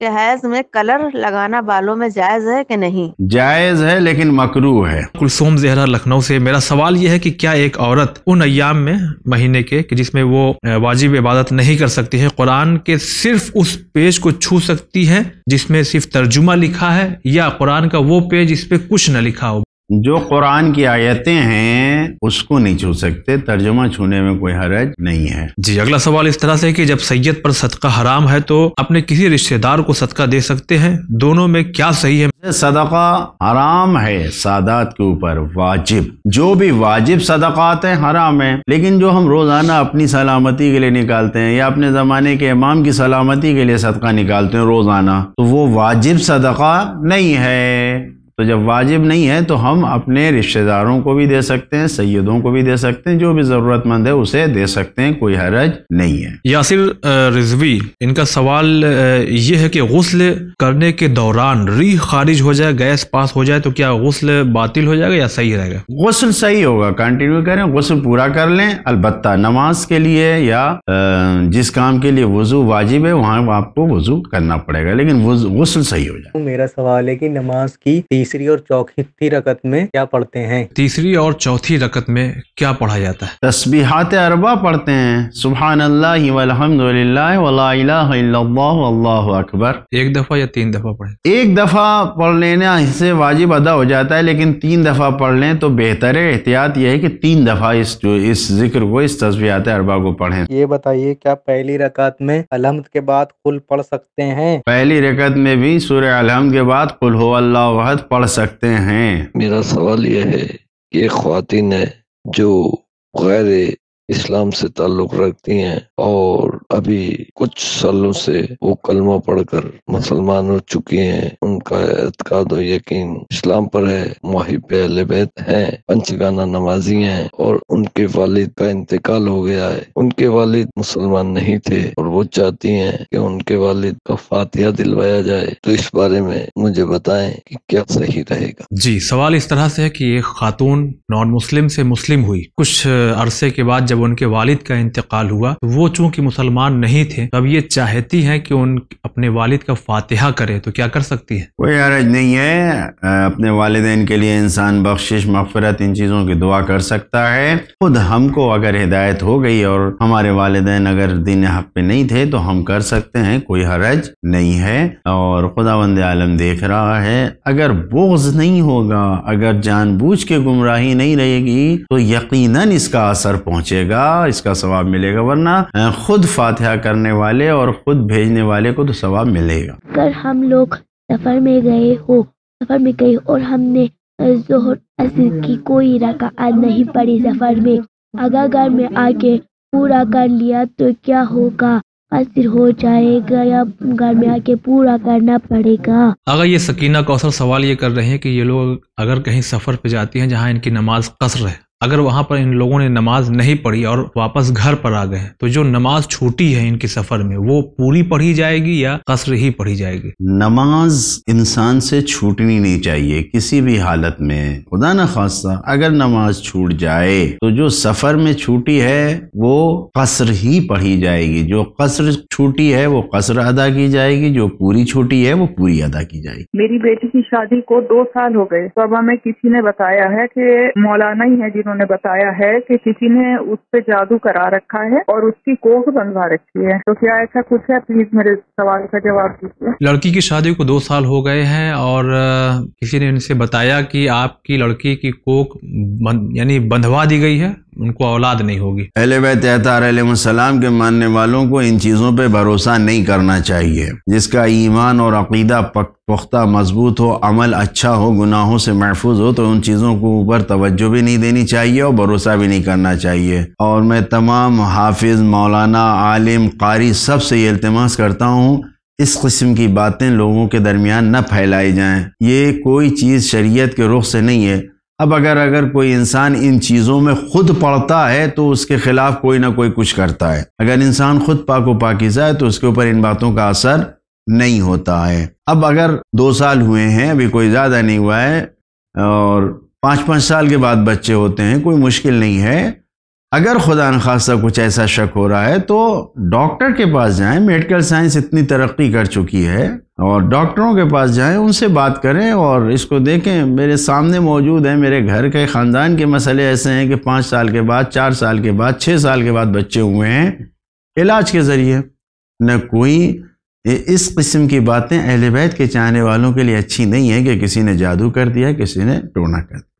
کہ حیض میں کلر لگانا بالوں میں جائز ہے کہ نہیں؟ جائز ہے لیکن مکروہ ہے۔ کلثوم زہرا لکھنؤ سے، میرا سوال یہ ہے کہ کیا ایک عورت ان ایام میں مہینے کے کہ جس میں وہ واجب عبادت نہیں کر سکتی ہے، قرآن کے صرف اس پیج کو چھو سکتی ہے جس میں صرف ترجمہ لکھا ہے، یا قرآن کا وہ پیج جس پہ کچھ نہ لکھا ہو؟ جو قرآن کی آیتیں ہیں اس کو نہیں چھو سکتے، ترجمہ چھونے میں کوئی حرج نہیں ہے۔ جی، اگلا سوال اس طرح سے ہے کہ جب سید پر صدقہ حرام ہے تو اپنے کسی رشتہ دار کو صدقہ دے سکتے ہیں، دونوں میں کیا صحیح ہے؟ صدقہ حرام ہے سادات کے اوپر واجب، جو بھی واجب صدقات ہیں حرام ہیں، لیکن جو ہم روزانہ اپنی سلامتی کے لیے نکالتے ہیں یا اپنے زمانے کے امام کی سلامتی کے لیے صدقہ نکالتے ہیں روزانہ، تو وہ واجب صدقہ نہیں ہے۔ تو جب واجب نہیں ہے تو ہم اپنے رشتہ داروں کو بھی دے سکتے ہیں، سیدوں کو بھی دے سکتے ہیں، جو بھی ضرورت مند ہے اسے دے سکتے ہیں، کوئی حرج نہیں ہے۔ یاسر رضوی، ان کا سوال یہ ہے کہ غسل کرنے کے دوران ریح خارج ہو جائے، گیس پاس ہو جائے تو کیا غسل باطل ہو جائے گا یا صحیح رہے گا؟ غسل صحیح ہوگا، کنٹینیو کریں، غسل پورا کر لیں۔ البتہ نماز کے لیے یا جس کام کے لیے وضو واجب ہے وہاں آپ کو وضو کرنا پڑے گا، لیکن غسل صحیح ہو جائے۔ میرا سوال ہے کہ نماز کی تیسری اور چوتھی رکعت میں کیا پڑھتے ہیں؟ تیسری اور چوتھی رکعت میں کیا پڑھا جاتا ہے؟ تسبیحات اربع پڑھتے ہیں، سبحان اللہ والحمد للہ ولا الہ الا اللہ واللہ اکبر۔ ایک دفعہ یا 3 دفعہ پڑھیں؟ ایک دفعہ پڑھ لینا سے واجب ادا ہو جاتا ہے، لیکن 3 دفعہ پڑھ لیں تو بہتر ہے۔ احتیاط یہ ہے کہ 3 دفعہ اس ذکر کو، اس تسبیحات اربع کو پڑھیں۔ یہ بتائیے کیا پہلی رکعت میں الحمد کے بعد قل پڑھ سکتے ہیں؟ پہلی رکعت میں بھی سورہ الحمد کے بعد قل هو اللہ احد پڑھ سکتے ہیں۔ میرا سوال یہ ہے کہ خواتین ہیں جو غیر اسلام سے تعلق رکھتی ہیں اور ابھی کچھ سالوں سے وہ کلمہ پڑھ کر مسلمان ہو چکی ہیں، ان کا اعتقاد و یقین اسلام پر ہے، محب اہل بیت ہیں، پنچگانہ نمازی ہیں، اور ان کے والد کا انتقال ہو گیا ہے، ان کے والد مسلمان نہیں تھے اور وہ چاہتی ہیں کہ ان کے والد کا فاتحہ دلوایا جائے، تو اس بارے میں مجھے بتائیں کہ کیا صحیح رہے گا؟ جی، سوال اس طرح سے ہے کہ ایک خاتون نان مسلم سے مسلم ہوئی، کچھ عرصے کے بعد جب ان کے والد کا انتقال ہوا تو وہ چونکہ مسلمان نہیں تھے، اب یہ چاہتی ہیں کہ ان اپنے والد کا فاتحہ کرے، تو کیا کر سکتی ہے؟ کوئی حرج نہیں ہے، اپنے والدین کے لیے انسان بخشش، مغفرت، ان چیزوں کی دعا کر سکتا ہے۔ خود ہم کو اگر ہدایت ہو گئی اور ہمارے والدین اگر دین حق پہ نہیں تھے تو ہم کر سکتے ہیں، کوئی حرج نہیں ہے، اور خداوند عالم دیکھ رہا ہے۔ اگر بغض نہیں ہوگا، اگر جان بوجھ کے گمراہی نہیں رہے گی تو یقیناً اس کا اثر پہنچے گا، اس کا ثواب ملے گا، ورنہ خود فاتحہ کرنے والے اور خود بھیجنے والے کو تو ثواب ملے گا۔ اگر ہم لوگ سفر میں گئے اور ہم نے ظہر عصر کی کوئی رکعت نہیں پڑھی سفر میں، اگر گھر میں آ کے پورا کر لیا تو کیا ہوگا؟ قصر ہو جائے گا یا گھر میں آ کے پورا کرنا پڑے گا؟ اگر یہ سکینہ کوثر سوال یہ کر رہے ہیں کہ یہ لوگ اگر کہیں سفر پہ جاتی ہیں جہاں ان کی نماز قصر ہے، اگر وہاں پر ان لوگوں نے نماز نہیں پڑھی اور واپس گھر پر آ گئے تو جو نماز چھوٹی ہے ان کے سفر میں وہ پوری پڑھی جائے گی یا قصر ہی پڑھی جائے گی؟ نماز انسان سے چھوٹنی نہیں چاہیے کسی بھی حالت میں، خدا نہ خواستہ اگر نماز چھوٹ جائے تو جو سفر میں چھوٹی ہے وہ قصر ہی پڑھی جائے گی، جو قصر چھوٹی ہے وہ قصر ادا کی جائے گی، جو پوری چھوٹی ہے وہ پوری ادا کی جائے گی۔ میری بیٹی کی شادی کو 2 سال ہو گئے، تو اب ہمیں کسی نے بتایا ہے کہ مولانا ہی ہے جنہوں نے بتایا ہے کہ کسی نے اس پہ جادو کرا رکھا ہے اور اس کی کوکھ بنوا رکھی ہے، تو کیا ایسا کچھ ہے؟ پلیز میرے سوال کا جواب دیجیے۔ لڑکی کی شادی کو 2 سال ہو گئے ہیں اور کسی نے ان سے بتایا کہ آپ کی لڑکی کی کوکھ یعنی بندھوا دی گئی ہے، ان کو اولاد نہیں ہوگی۔ اہل بیت اطہار علیہ السلام کے ماننے والوں کو ان چیزوں پہ بھروسہ نہیں کرنا چاہیے۔ جس کا ایمان اور عقیدہ پختہ مضبوط ہو، عمل اچھا ہو، گناہوں سے محفوظ ہو، تو ان چیزوں کو اوپر توجہ بھی نہیں دینی چاہیے اور بھروسہ بھی نہیں کرنا چاہیے۔ اور میں تمام حافظ، مولانا، عالم، قاری سب سے یہ التماس کرتا ہوں اس قسم کی باتیں لوگوں کے درمیان نہ پھیلائی جائیں، یہ کوئی چیز شریعت کے رخ سے نہیں ہے۔ اب اگر کوئی انسان ان چیزوں میں خود پڑتا ہے تو اس کے خلاف کوئی نہ کوئی کچھ کرتا ہے، اگر انسان خود پاک و پاکیزہ ہے تو اس کے اوپر ان باتوں کا اثر نہیں ہوتا ہے۔ اب اگر 2 سال ہوئے ہیں، ابھی کوئی زیادہ نہیں ہوا ہے، اور 5-5 سال کے بعد بچے ہوتے ہیں، کوئی مشکل نہیں ہے، اگر خدا نخواستہ کچھ ایسا شک ہو رہا ہے تو ڈاکٹر کے پاس جائیں، میڈیکل سائنس اتنی ترقی کر چکی ہے، اور ڈاکٹروں کے پاس جائیں، ان سے بات کریں اور اس کو دیکھیں۔ میرے سامنے موجود ہیں، میرے گھر کے خاندان کے مسئلے ایسے ہیں کہ 5 سال کے بعد، 4 سال کے بعد، 6 سال کے بعد بچے ہوئے ہیں علاج کے ذریعے۔ نہ کوئی اس قسم کی باتیں اہل بیت کے چاہنے والوں کے لیے اچھی نہیں ہے کہ کسی نے جادو کر دیا، کسی نے ٹونا کر دیا۔